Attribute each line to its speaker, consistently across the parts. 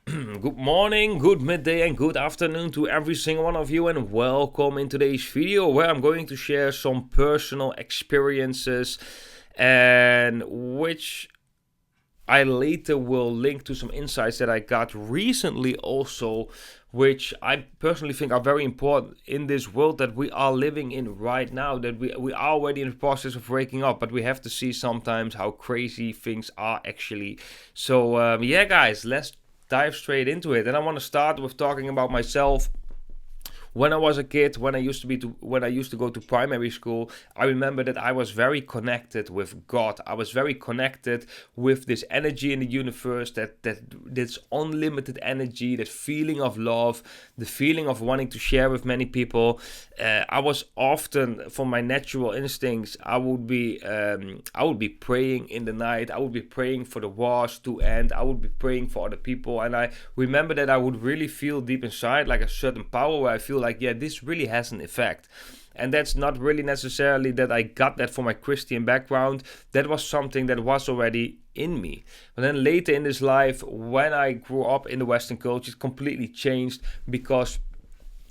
Speaker 1: Good morning, good midday, and good afternoon to every single one of you, and welcome in today's video where I'm going to share some personal experiences and which I later will link to some insights that I got recently also, which I personally think are very important in this world that we are living in right now, that we are already in the process of waking up, but we have to see sometimes how crazy things are actually. So yeah guys, let's dive straight into it. And I want to start with talking about myself. When I was a kid, when I used to go to primary school, I remember that I was very connected with God. I was very connected with this energy in the universe, that this unlimited energy, that feeling of love, the feeling of wanting to share with many people. I was often, for my natural instincts, I would be praying in the night. I would be praying for the wars to end. I would be praying for other people, and I remember that I would really feel deep inside like a certain power where I feel like, yeah, this really has an effect. And that's not really necessarily that I got that from my Christian background. That was something that was already in me. But then later in this life, when I grew up in the Western culture, it completely changed because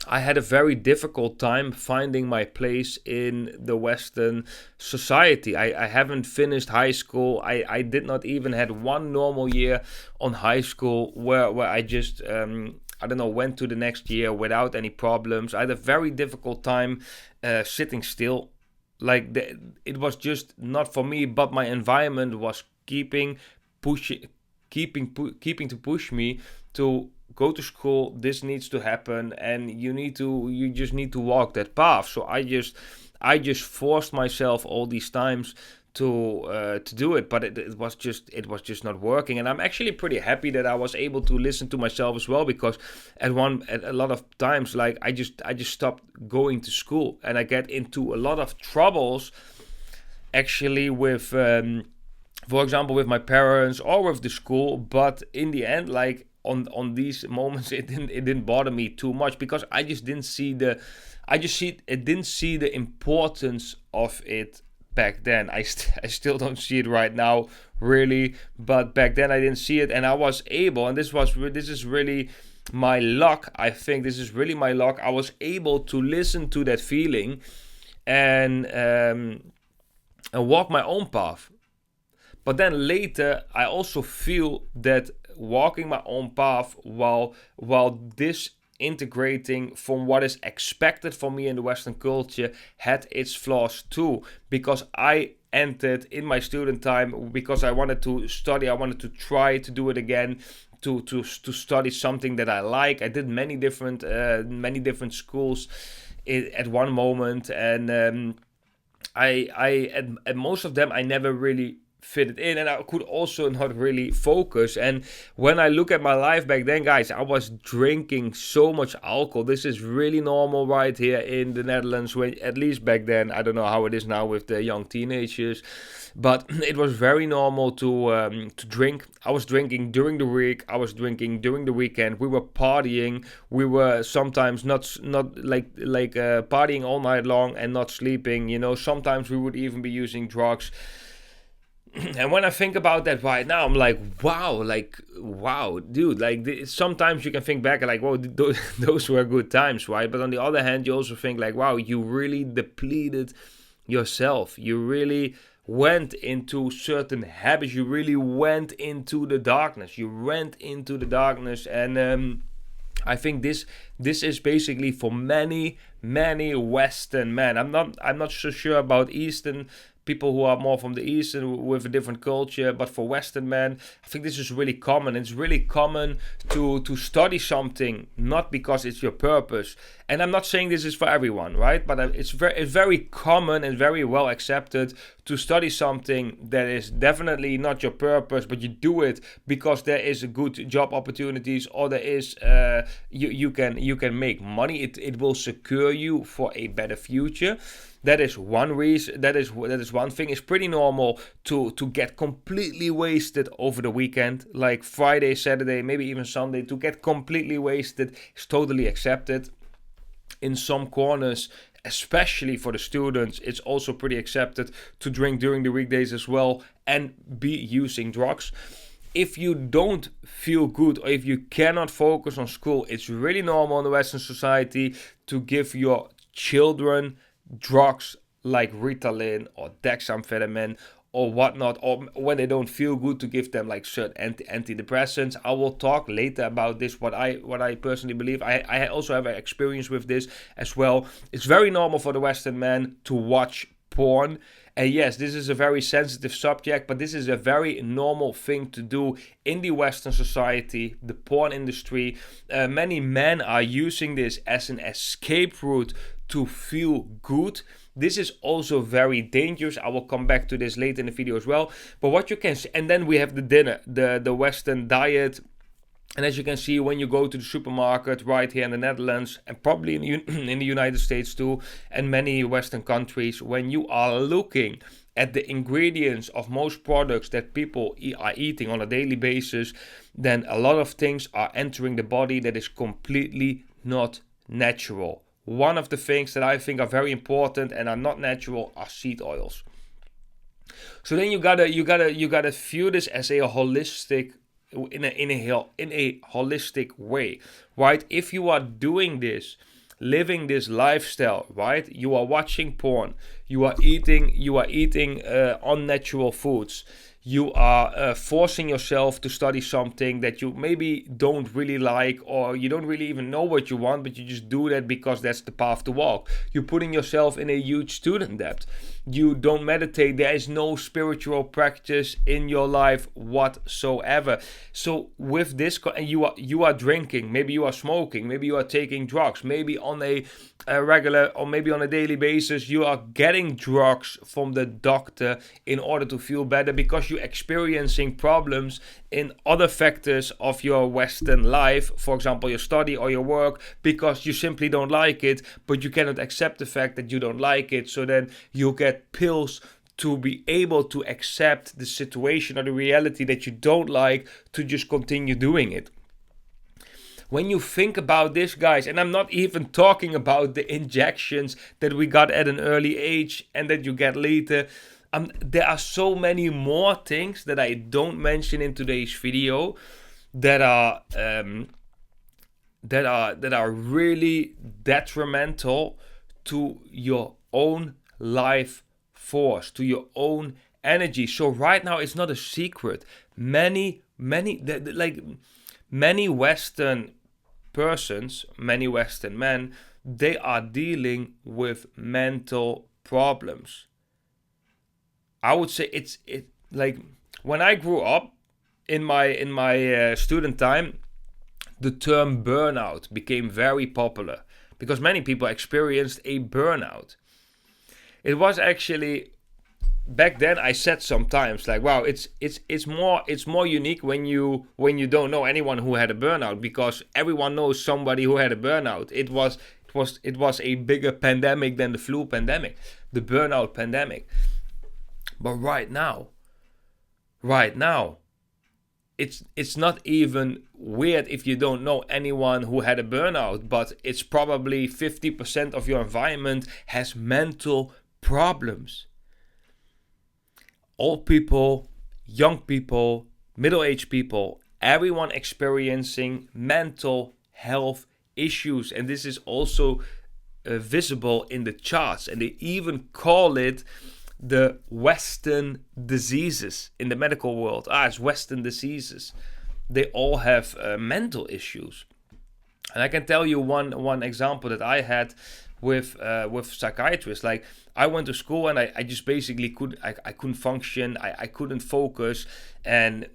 Speaker 1: I had a very difficult time finding my place in the Western society. I haven't finished high school. I did not even had one normal year on high school where I just went to the next year without any problems. I had a very difficult time sitting still. It was just not for me, but my environment was keeping to push me to go to school. This needs to happen, and you just need to walk that path. So I just forced myself all these times to do it, but it was just not working. And I'm actually pretty happy that I was able to listen to myself as well, because at a lot of times, like, I just stopped going to school, and I get into a lot of troubles actually with for example with my parents or with the school. But in the end, like, on these moments, it didn't bother me too much, because I just didn't see the importance of it back then. I still don't see it right now, really, but back then I didn't see it, and I was able, and this is really my luck. I think this is really my luck. I was able to listen to that feeling and walk my own path. But then later, I also feel that walking my own path while disintegrating from what is expected from me in the Western culture had its flaws too. Because I entered in my student time because I wanted to study. I wanted to try to do it again. To study something that I like. I did many different schools at one moment, and I at most of them I never really fitted in, and I could also not really focus. And when I look at my life back then, guys, I was drinking so much alcohol. This is really normal right here in the Netherlands, when, at least back then. I don't know how it is now with the young teenagers, but it was very normal to drink. I was drinking during the week. I was drinking during the weekend. We were partying. We were sometimes not partying all night long and not sleeping. Sometimes we would even be using drugs. And when I think about that right now, I'm like, wow, dude. Sometimes you can think back and like, whoa, those were good times, right? But on the other hand, you also think like, wow, you really depleted yourself. You really went into certain habits. You really went into the darkness. And I think this is basically for many Western men. I'm not so sure about Eastern people who are more from the East and with a different culture, but for Western men, I think this is really common. It's really common to study something not because it's your purpose. And I'm not saying this is for everyone, right? But it's very common and very well accepted to study something that is definitely not your purpose, but you do it because there is a good job opportunities, or there is you can make money. It will secure you for a better future. That is one reason. That is one thing. It's pretty normal to get completely wasted over the weekend, like Friday, Saturday, maybe even Sunday. To get completely wasted is totally accepted. In some corners, especially for the students, it's also pretty accepted to drink during the weekdays as well and be using drugs. if you don't feel good or if you cannot focus on school, it's really normal in the Western society to give your children drugs like Ritalin or dexamphetamine or whatnot, or when they don't feel good, to give them like certain antidepressants. I will talk later about this, what I personally believe. I also have an experience with this as well. It's very normal for the Western man to watch porn. And yes, this is a very sensitive subject, but this is a very normal thing to do in the Western society, the porn industry. Many men are using this as an escape route to feel good. This is also very dangerous. I will come back to this later in the video as well. But what you can see, and then we have the dinner, the Western diet. And as you can see, when you go to the supermarket right here in the Netherlands, and probably in the United States too, and many Western countries, when you are looking at the ingredients of most products that people are eating on a daily basis, then a lot of things are entering the body that is completely not natural. One of the things that I think are very important and are not natural are seed oils. So then you gotta view this as a holistic, in a holistic way, right? If you are doing this, living this lifestyle, right? You are watching porn, you are eating unnatural foods, you are forcing yourself to study something that you maybe don't really like, or you don't really even know what you want, but you just do that because that's the path to walk. You're putting yourself in a huge student debt. You don't meditate. There is no spiritual practice in your life whatsoever. So with this, you are drinking, maybe you are smoking, maybe you are taking drugs, maybe on a regular or maybe on a daily basis you are getting drugs from the doctor in order to feel better because you're experiencing problems in other factors of your Western life, for example your study or your work, because you simply don't like it, but you cannot accept the fact that you don't like it. So then you get pills to be able to accept the situation or the reality that you don't like, to just continue doing it. When you think about this, guys, and I'm not even talking about the injections that we got at an early age and that you get later. There are so many more things that I don't mention in today's video that are really detrimental to your own life force, to your own energy. So right now it's not a secret. Many Western persons, many Western men, they are dealing with mental problems. I would say it's like when I grew up in my student time, the term burnout became very popular because many people experienced a burnout. It was actually, back then I said sometimes like, wow, it's more unique when you don't know anyone who had a burnout, because everyone knows somebody who had a burnout. It was a bigger pandemic than the flu pandemic, the burnout pandemic. But right now, it's not even weird if you don't know anyone who had a burnout, but it's probably 50% of your environment has mental problems. Old people, young people, middle-aged people, everyone experiencing mental health issues. And this is also visible in the charts. And they even call it the Western diseases in the medical world. It's Western diseases. They all have mental issues. And I can tell you one example that I had with psychiatrists. Like, I went to school and I just basically couldn't function. I couldn't focus, and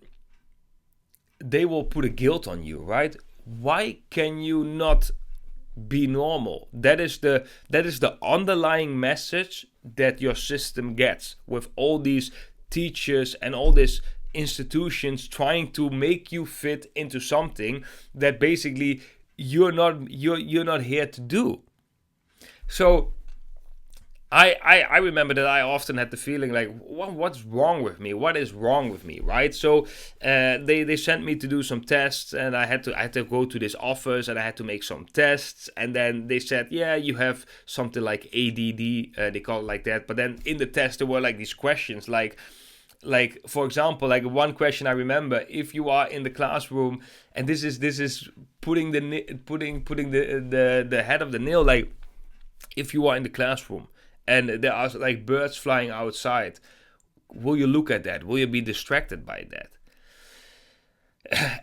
Speaker 1: they will put a guilt on you, right? Why can you not be normal? That is the underlying message that your system gets with all these teachers and all these institutions trying to make you fit into something that basically you're not here to do. So I remember that I often had the feeling like, what's wrong with me? What is wrong with me, right? So they sent me to do some tests, and I had to go to this office, and I had to make some tests, and then they said, yeah, you have something like ADD, they call it like that. But then in the test there were like these questions like, like, for example, like one question I remember: if you are in the classroom, and this is putting the head of the nail, like, if you are in the classroom and there are like birds flying outside, will you look at that? Will you be distracted by that?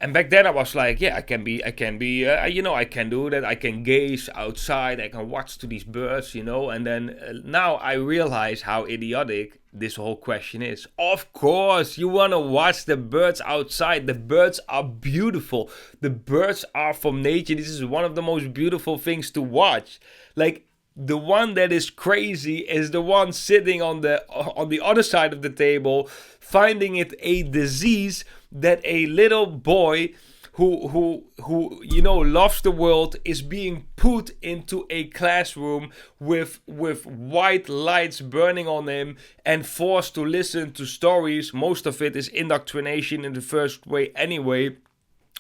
Speaker 1: And back then I was like, yeah, I can be, I can do that. I can gaze outside, I can watch to these birds, and then now I realize how idiotic this whole question is. Of course, you want to watch the birds outside. The birds are beautiful. The birds are from nature. This is one of the most beautiful things to watch. Like, the one that is crazy is the one sitting on the other side of the table, finding it a disease that a little boy who loves the world is being put into a classroom with white lights burning on him and forced to listen to stories. Most of it is indoctrination in the first way anyway,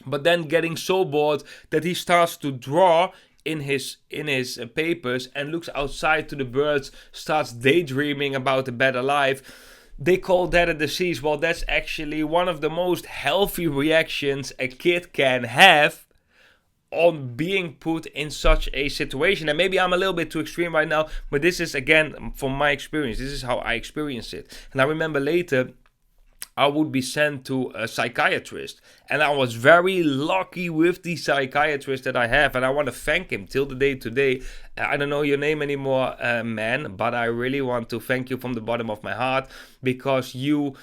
Speaker 1: but then getting so bored that he starts to draw in his papers and looks outside to the birds, starts daydreaming about a better life. They call that a disease. Well, that's actually one of the most healthy reactions a kid can have on being put in such a situation. And maybe I'm a little bit too extreme right now, but this is, again, from my experience. This is how I experience it. And I remember later I would be sent to a psychiatrist, and I was very lucky with the psychiatrist that I have, and I want to thank him till the day today. I don't know your name anymore, man, but I really want to thank you from the bottom of my heart, because you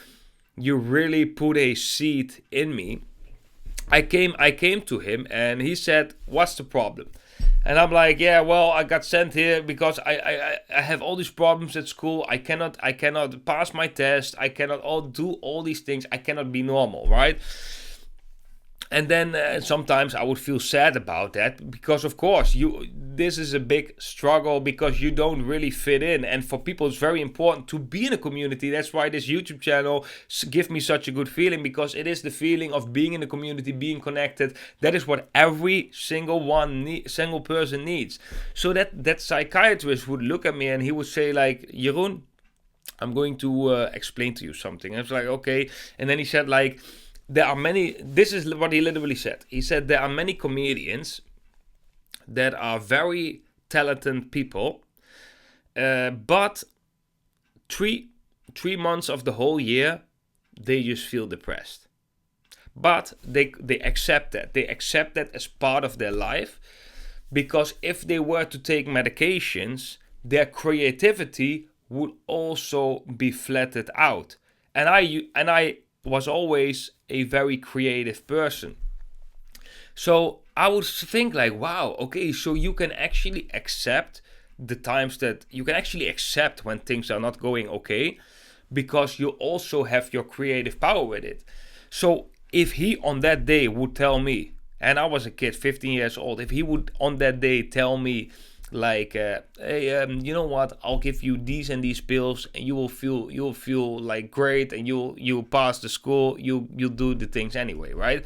Speaker 1: really put a seed in me. I came to him and he said, "What's the problem?" And I'm like, yeah, well, I got sent here because I have all these problems at school. I cannot pass my test. I cannot do all these things. I cannot be normal, right? And then sometimes I would feel sad about that, because of course this is a big struggle, because you don't really fit in. And for people, it's very important to be in a community. That's why this YouTube channel gives me such a good feeling, because it is the feeling of being in a community, being connected. That is what every single person needs. So that psychiatrist would look at me and he would say, like, Jeroen, I'm going to explain to you something. And I was like, okay. And then he said, like, this is what he literally said. He said, there are many comedians that are very talented people, but three months of the whole year, they just feel depressed. But they accept that. They accept that as part of their life, because if they were to take medications, their creativity would also be flattened out. And I was always a very creative person. So I would think like, wow, okay, so you can actually accept when things are not going okay, because you also have your creative power with it. So if he on that day would tell me, and I was a kid, 15 years old, if he would on that day tell me, like, hey, you know what, I'll give you these and these pills and you'll feel like great, and you'll pass the school, you'll do the things anyway, right?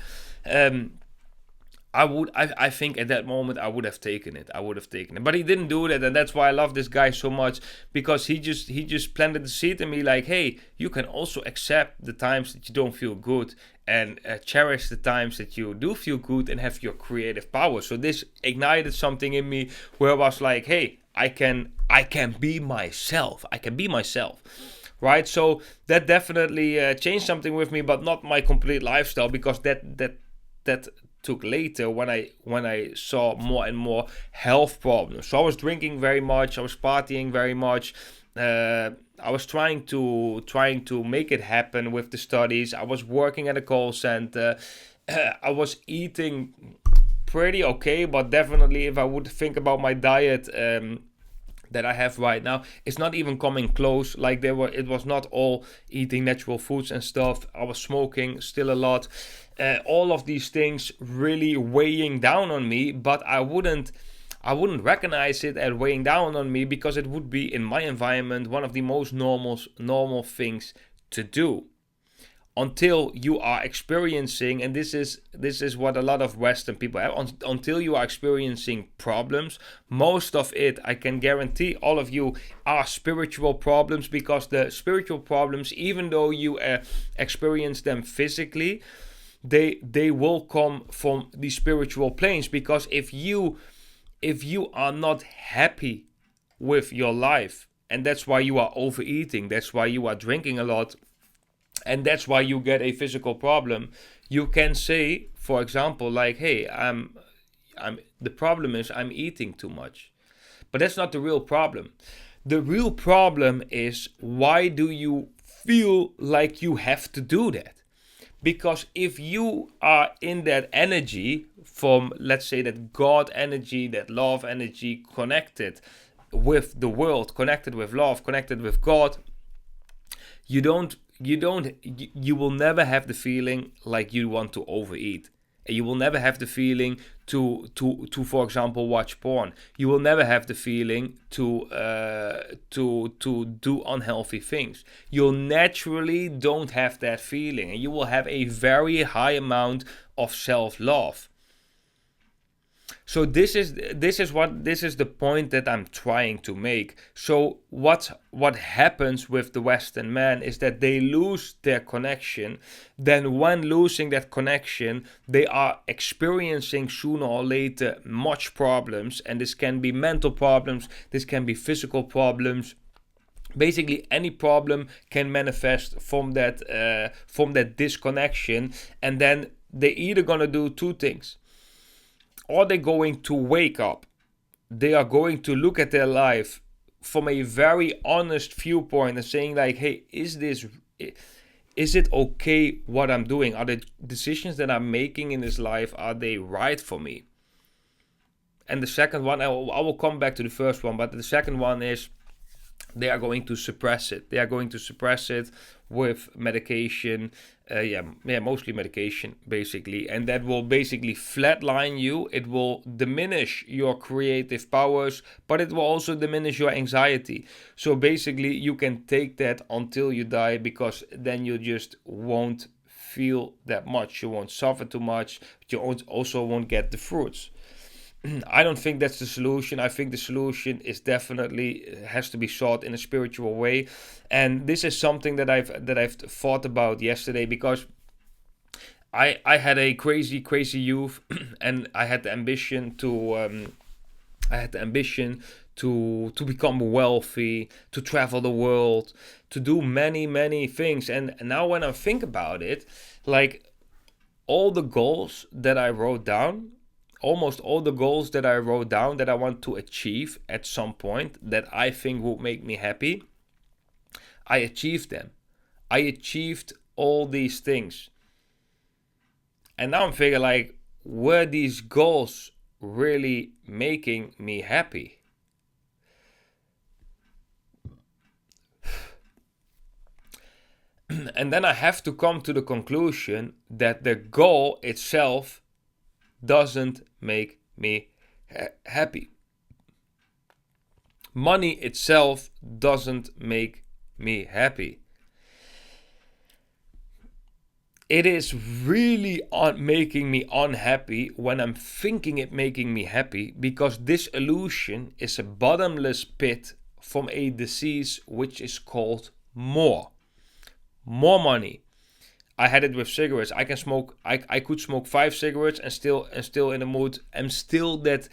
Speaker 1: I think at that moment I would have taken it. But he didn't do that, and that's why I love this guy so much, because he just planted the seed in me, like, hey, you can also accept the times that you don't feel good, and cherish the times that you do feel good and have your creative power. So this ignited something in me where I was like, hey, I can be myself. Right? So that definitely changed something with me, but not my complete lifestyle, because that took later when I saw more and more health problems. So I was drinking very much, I was partying very much, I was trying to make it happen with the studies. I was working at a call center. I was eating pretty okay, but definitely if I would think about my diet that I have right now, it's not even coming close. Like it was not all eating natural foods and stuff. I was smoking still a lot. All of these things really weighing down on me, but I wouldn't recognize it as weighing down on me, because it would be in my environment one of the most normal things to do. until you are experiencing, and this is what a lot of Western people have, until you are experiencing problems. Most of it, I can guarantee all of you, are spiritual problems, because the spiritual problems, even though you experience them physically, they will come from the spiritual planes. Because if you are not happy with your life, and that's why you are overeating, that's why you are drinking a lot, and that's why you get a physical problem, you can say, for example, like, hey, I'm the problem is I'm eating too much. But that's not the real problem. The real problem is, why do you feel like you have to do that? Because if you are in that energy from, let's say, that God energy, that love energy, connected with the world, connected with love, connected with God, you will never have the feeling like you want to overeat. And you will never have the feeling to for example, watch porn. You will never have the feeling to do unhealthy things. You'll naturally don't have that feeling, and you will have a very high amount of self-love. So this is the point that I'm trying to make. So what happens with the Western man is that they lose their connection. Then when losing that connection, they are experiencing sooner or later much problems, and this can be mental problems, this can be physical problems. Basically, any problem can manifest from that disconnection, and then they're either gonna do two things. Are they going to wake up? They are going to look at their life from a very honest viewpoint and saying like, hey, is it okay what I'm doing? Are the decisions that I'm making in this life, are they right for me? And the second one, I will come back to the first one, but the second one is, they are going to suppress it. They are going to suppress it with medication, mostly medication, basically. And that will basically flatline you. It will diminish your creative powers, but it will also diminish your anxiety. So basically, you can take that until you die, because then you just won't feel that much. You won't suffer too much, but you also won't get the fruits. I don't think that's the solution. I think the solution is definitely has to be sought in a spiritual way, and this is something that I've thought about yesterday, because I had a crazy youth, and I had the ambition to become wealthy, to travel the world, to do many things. And now when I think about it, like, all the goals that I wrote down, almost all the goals that I wrote down that I want to achieve at some point, that I think would make me happy, I achieved them. I achieved all these things. And now I'm figuring, like, were these goals really making me happy? And then I have to come to the conclusion that the goal itself doesn't make me happy. Money itself doesn't make me happy. It is really making me unhappy when I'm thinking it making me happy, because this illusion is a bottomless pit from a disease which is called more money. I had it with cigarettes. I could smoke 5 cigarettes and still in the mood. And still that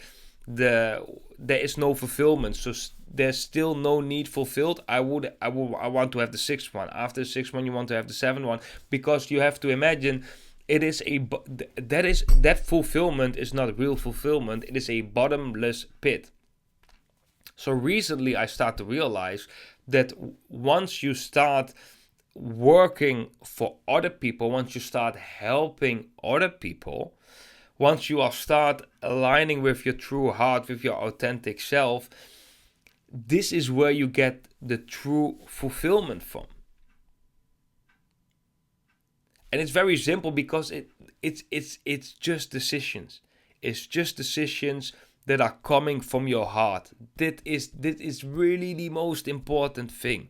Speaker 1: there is no fulfillment. So there's still no need fulfilled. I want to have the 6th one. After the 6th one, you want to have the 7th one, because you have to imagine, it is that fulfillment is not real fulfillment. It is a bottomless pit. So recently, I start to realize that once you start working for other people, once you start helping other people, once you start aligning with your true heart, with your authentic self, this is where you get the true fulfillment from. And it's very simple, because it's just decisions. It's just decisions that are coming from your heart. That is really the most important thing.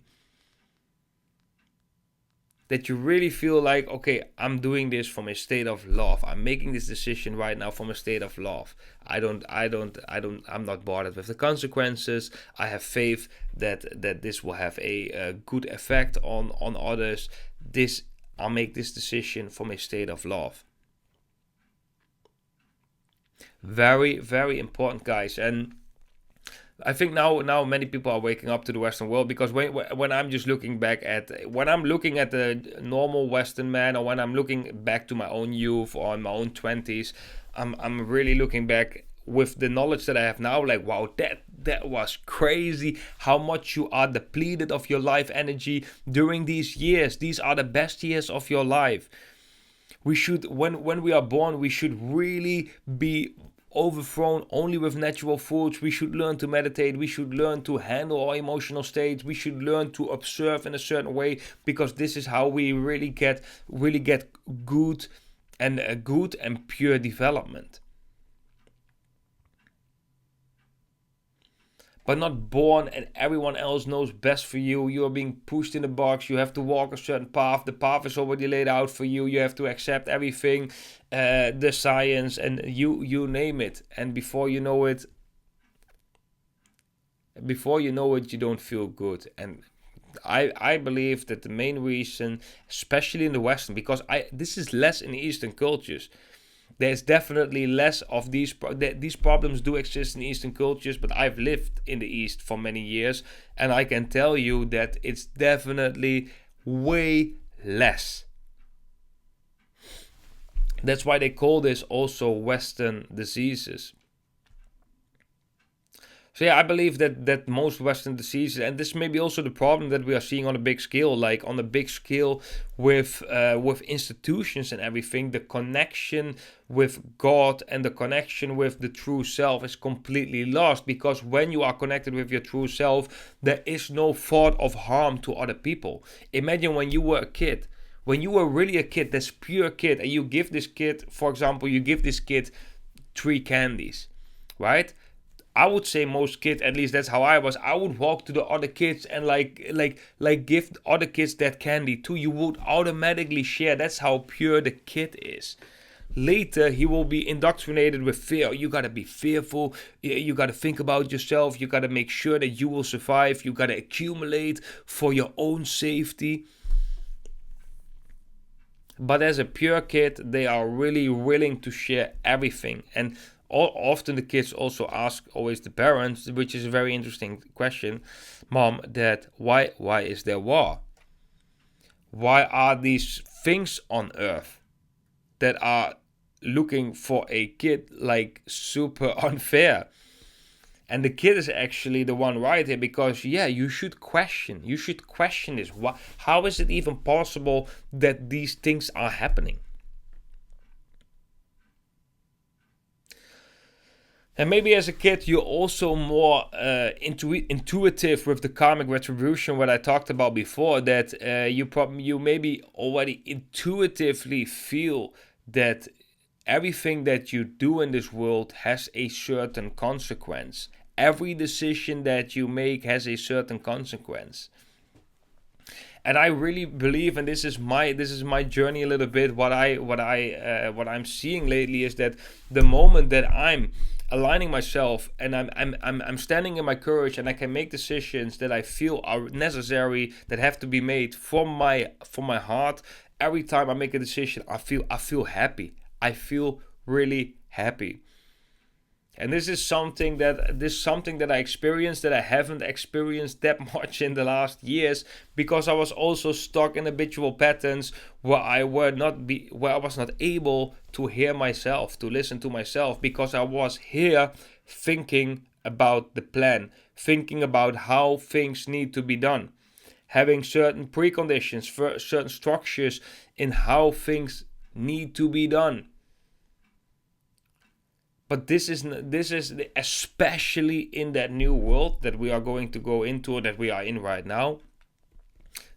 Speaker 1: that you really feel like, okay, I'm doing this from a state of love. I'm making this decision right now from a state of love. I'm not bothered with the consequences. I have faith that this will have a good effect on others. I'll make this decision from a state of love. Very, very important, guys. And I think now many people are waking up to the Western world, because when I'm just looking back when I'm looking at the normal Western man, or when I'm looking back to my own youth or my own 20s, I'm really looking back with the knowledge that I have now, like, wow, that was crazy how much you are depleted of your life energy during these years. These are the best years of your life. We should, when we are born, we should really be overthrown only with natural foods. We should learn to meditate. We should learn to handle our emotional states. We should learn to observe in a certain way, because this is how we really get good and pure development. But not born and everyone else knows best for you. You are being pushed in a box. You have to walk a certain path. The path is already laid out for you. You have to accept everything, the science, and you name it. And before you know it, you don't feel good. And I believe that the main reason, especially in the Western, because this is less in Eastern cultures. There's definitely less of these problems do exist in Eastern cultures, but I've lived in the East for many years, and I can tell you that it's definitely way less. That's why they call this also Western diseases. So yeah, I believe that most Western diseases, and this may be also the problem that we are seeing on a big scale, like on a big scale with institutions and everything, the connection with God and the connection with the true self is completely lost. Because when you are connected with your true self, there is no thought of harm to other people. Imagine when you were a kid. When you were really a kid, this pure kid, and you give this kid, for example, you give this kid 3 candies, right? I would say most kids, at least that's how I was. I would walk to the other kids and like give other kids that candy too. You would automatically share. That's how pure the kid is. Later, he will be indoctrinated with fear. You gotta be fearful. You gotta think about yourself. You gotta make sure that you will survive. You gotta accumulate for your own safety. But as a pure kid, they are really willing to share everything. And often the kids also ask always the parents, which is a very interesting question, Mom, Dad, why is there war? Why are these things on earth that are looking for a kid like super unfair? And the kid is actually the one right here, because yeah, you should question this. How is it even possible that these things are happening? And maybe as a kid, you're also more intuitive with the karmic retribution, what I talked about before, that you maybe already intuitively feel that everything that you do in this world has a certain consequence. Every decision that you make has a certain consequence. And I really believe, and this is my journey a little bit. What I'm seeing lately is that the moment that I'm aligning myself and I'm standing in my courage, and I can make decisions that I feel are necessary, that have to be made from my heart. Every time I make a decision, I feel happy. I feel really happy. And this is something that I experienced that I haven't experienced that much in the last years, because I was also stuck in habitual patterns where I was not able to hear myself, to listen to myself, because I was here thinking about the plan, thinking about how things need to be done, having certain preconditions, for certain structures in how things need to be done. But this is especially in that new world that we are going to go into, or that we are in right now.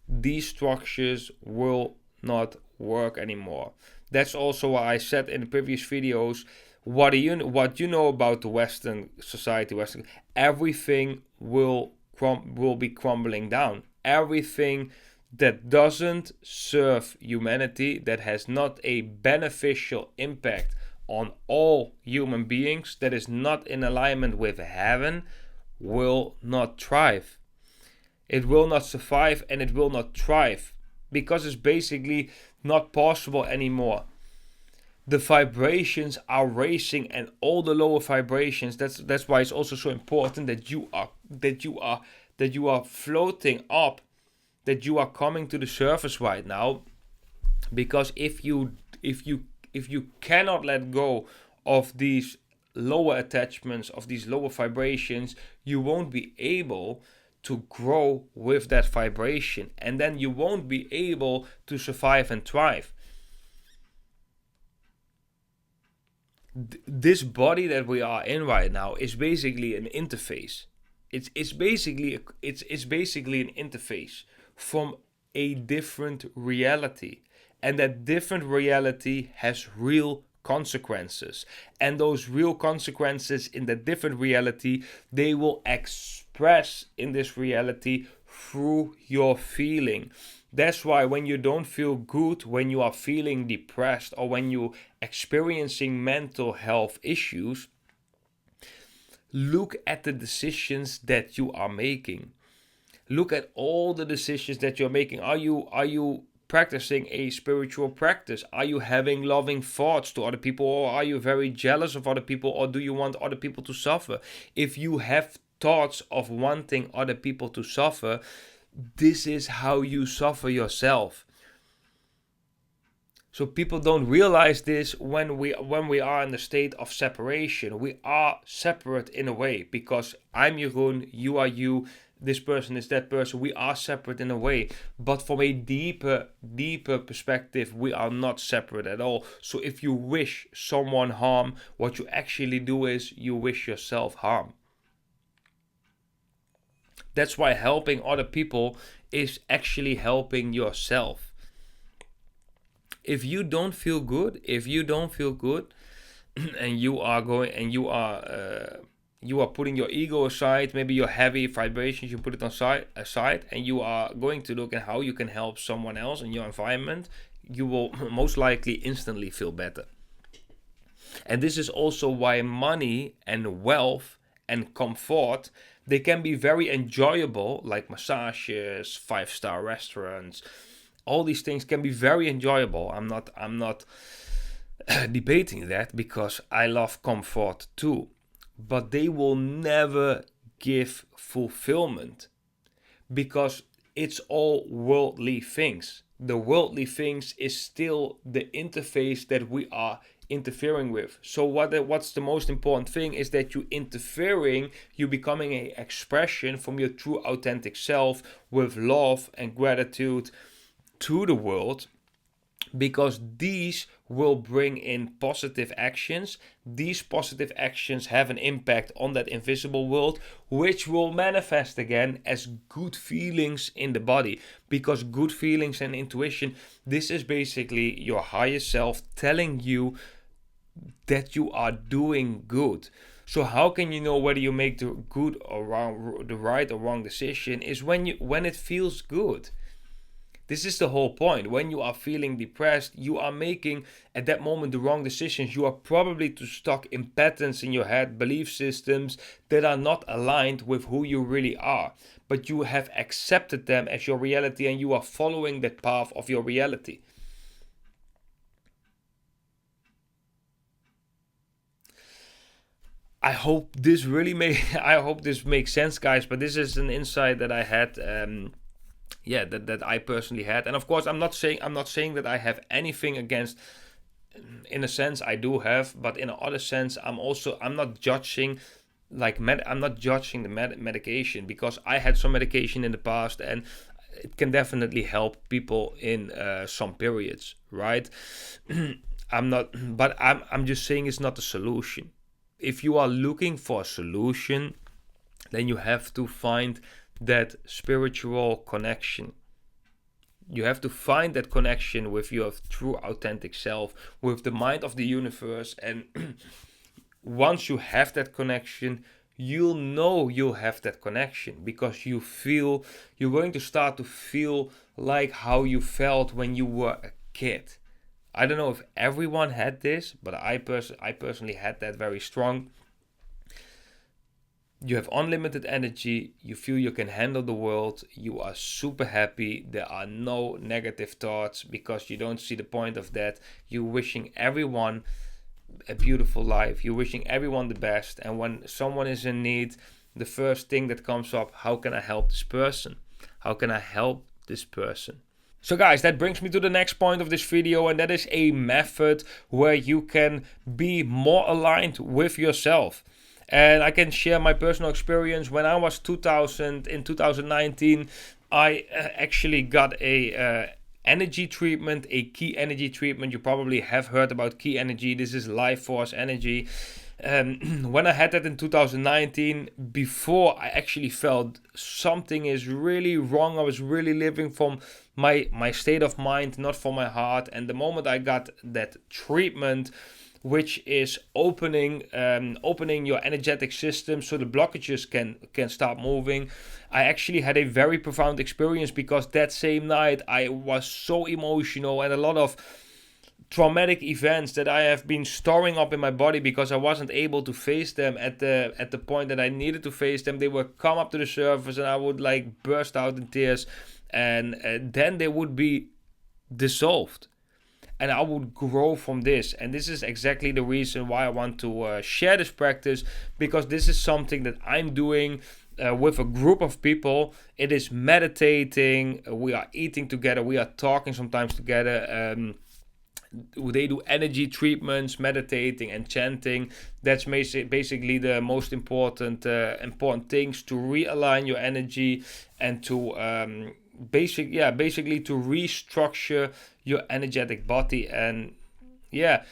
Speaker 1: These structures will not work anymore. That's also why I said in the previous videos, what you know about the Western society, everything will be crumbling down. Everything that doesn't serve humanity, that has not a beneficial impact on all human beings, that is not in alignment with heaven, will not thrive. It will not survive and it will not thrive, because it's basically not possible anymore. The vibrations are raising, and all the lower vibrations, that's why it's also so important that you are floating up, that you are coming to the surface right now. Because if you cannot let go of these lower attachments, of these lower vibrations, you won't be able to grow with that vibration, and then you won't be able to survive and thrive. This body that we are in right now is basically an interface. It's basically an interface from a different reality, and that different reality has real consequences, and those real consequences in that different reality, they will express in this reality through your feeling. That's why when you don't feel good, when you are feeling depressed, or when you're experiencing mental health issues, look at the decisions that you are making. Look at all the decisions that you're making. Are you practicing a spiritual practice? Are you having loving thoughts to other people, or are you very jealous of other people, or do you want other people to suffer? If you have thoughts of wanting other people to suffer, this is how you suffer yourself. So people don't realize this when we are in the state of separation. We are separate in a way, because I'm Jeroen, you are you, this person is that person. We are separate in a way, but from a deeper perspective, we are not separate at all. So if you wish someone harm, what you actually do is you wish yourself harm. That's why helping other people is actually helping yourself. If you don't feel good, and you are putting your ego aside, maybe your heavy vibrations, you put it aside, and you are going to look at how you can help someone else in your environment, you will most likely instantly feel better. And this is also why money and wealth and comfort, they can be very enjoyable, like massages, 5-star restaurants. All these things can be very enjoyable. I'm not debating that, because I love comfort too. But they will never give fulfillment, because it's all worldly things. The worldly things is still the interface that we are interfering with. So what's the most important thing is that you becoming an expression from your true authentic self with love and gratitude to the world, because these will bring in positive actions. These positive actions have an impact on that invisible world, which will manifest again as good feelings in the body. Because good feelings and intuition, this is basically your higher self telling you that you are doing good. So how can you know whether you make the good or wrong, the right or wrong decision? Is when it feels good. This is the whole point. When you are feeling depressed, you are making at that moment the wrong decisions. You are probably too stuck in patterns in your head, belief systems that are not aligned with who you really are. But you have accepted them as your reality, and you are following that path of your reality. I hope this makes sense, guys. But this is an insight that I had. That I personally had. And of course, I'm not saying that I have anything against. In a sense, I do have, but in another sense, I'm not judging. I'm not judging the medication, because I had some medication in the past, and it can definitely help people in some periods, right? I'm just saying it's not a solution. If you are looking for a solution, then you have to find that spiritual connection. You have to find that connection with your true authentic self, with the mind of the universe. And once you have that connection, you'll know you'll have that connection, because you're going to start to feel like how you felt when you were a kid. I don't know if everyone had this, but I personally had that very strong. You have unlimited energy, you feel you can handle the world, you are super happy, there are no negative thoughts because you don't see the point of that. You're wishing everyone a beautiful life, you're wishing everyone the best, and when someone is in need, the first thing that comes up, how can I help this person? How can I help this person? So guys, that brings me to the next point of this video, and that is a method where you can be more aligned with yourself. And I can share my personal experience. When I was in 2019, I actually got a energy treatment, a key energy treatment. You probably have heard about key energy. This is life force energy. When I had that in 2019, before I actually felt something is really wrong, I was really living from my state of mind, not from my heart. And the moment I got that treatment, which is opening your energetic system so the blockages can start moving, I actually had a very profound experience, because that same night I was so emotional, and a lot of traumatic events that I have been storing up in my body because I wasn't able to face them at the point that I needed to face them. They would come up to the surface and I would like burst out in tears, and then they would be dissolved. And I would grow from this. And this is exactly the reason why I want to share this practice, because this is something that I'm doing with a group of people. It is meditating. We are eating together. We are talking sometimes together. They do energy treatments, meditating and chanting. That's basically the most important things to realign your energy and to basically to restructure your energetic body. And yeah,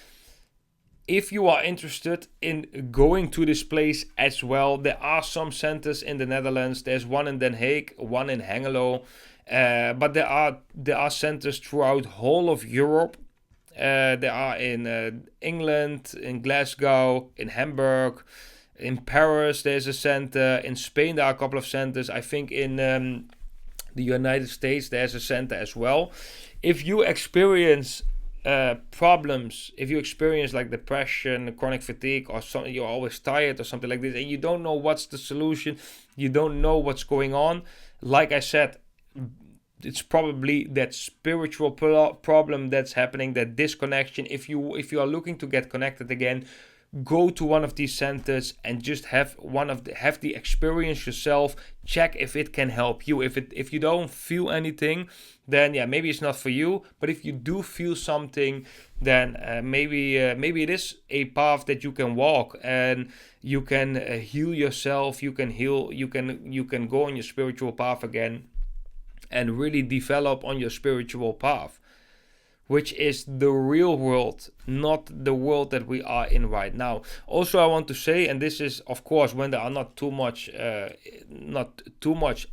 Speaker 1: if you are interested in going to this place as well, there are some centers in the Netherlands. There's one in Den Haag, one in Hengelo, but there are centers throughout whole of Europe. There are in England, in Glasgow, in Hamburg, in Paris there's a center, in Spain there are a couple of centers. I think in the United States there's a center as well. If you experience problems, if you experience like depression, chronic fatigue, or something, you're always tired or something like this, and you don't know what's the solution, you don't know what's going on, like I said, it's probably that spiritual problem that's happening, that disconnection. If you are looking to get connected again, go to one of these centers and just have the experience yourself. Check if it can help you. If you don't feel anything, then yeah, maybe it's not for you. But if you do feel something, then maybe it is a path that you can walk, and you can heal yourself. You can heal. You can go on your spiritual path again, and really develop on your spiritual path, which is the real world, not the world that we are in right now. Also, I want to say, and this is of course when there are not too much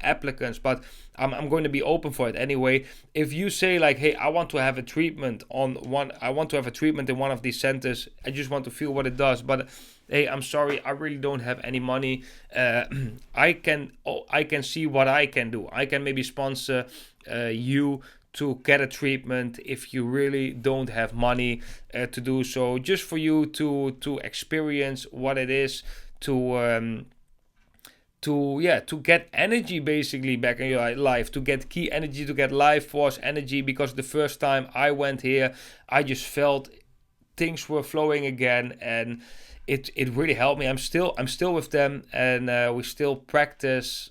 Speaker 1: applicants, but I'm going to be open for it anyway. If you say like, hey, I want to have a treatment in one of these centers, I just want to feel what it does, but hey, I'm sorry, I really don't have any money. I can see what I can do. I can maybe sponsor you to get a treatment if you really don't have money to do so, just for you to experience what it is to get energy basically back in your life, to get key energy, to get life force energy. Because the first time I went here, I just felt things were flowing again, and it really helped me. I'm still with them, and we still practice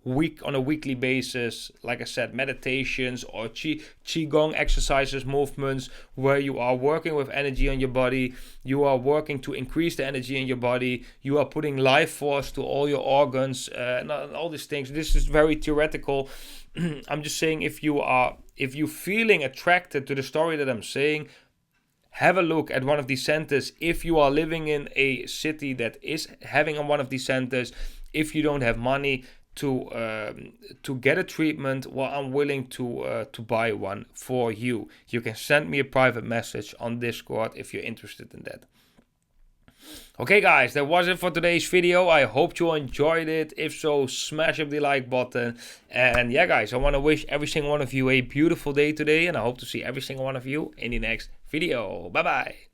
Speaker 1: on a weekly basis, like I said, meditations or qigong exercises, movements, where you are working with energy on your body. You are working to increase the energy in your body. You are putting life force to all your organs, and all these things. This is very theoretical. I'm just saying, if you're feeling attracted to the story that I'm saying, have a look at one of these centers. If you are living in a city that is having one of these centers, if you don't have money to get a treatment, well, I'm willing to buy one for you. You can send me a private message on Discord if you're interested in that. Okay guys, that was it for today's video. I hope you enjoyed it. If so, smash up the like button. And yeah guys, I want to wish every single one of you a beautiful day today, and I hope to see every single one of you in the next video. Bye bye.